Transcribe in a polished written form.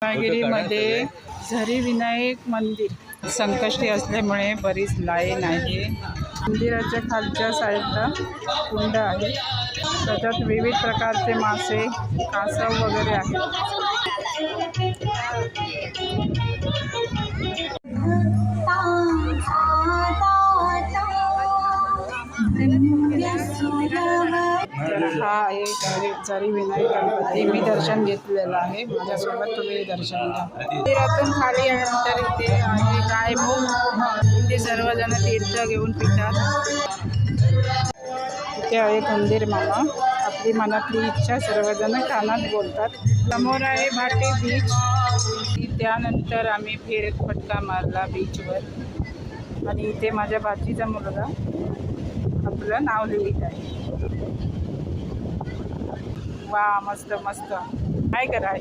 रत्नागिरीमध्ये झरी विनायक मंदिर संकष्टी असल्यामुळे बरीच लाईन आहे. मंदिराच्या खालच्या साईडला कुंड आहे, त्याच्यात विविध प्रकारचे मासे, कासव वगैरे आहेत. तर हा आहे झरी विनायक गणपती. मी दर्शन घेतलेलं आहे, माझ्यासोबत तुम्ही दर्शन घ्या. मंदिरातून खाली आल्यानंतर इथे आहे गायमुख. इथे सर्वजण तीर्थ घेऊन पितात. इथे आहे खंदीर मामा. आपली मनातली इच्छा सर्वजण कानात बोलतात. समोर आहे भाटे बीच. त्यानंतर आम्ही फटका मारला बीचवर आणि इथे माझ्या भाचीचा मुलगा आपलं नाव लिहित आहे. वा, मस्त मस्त. काय कराय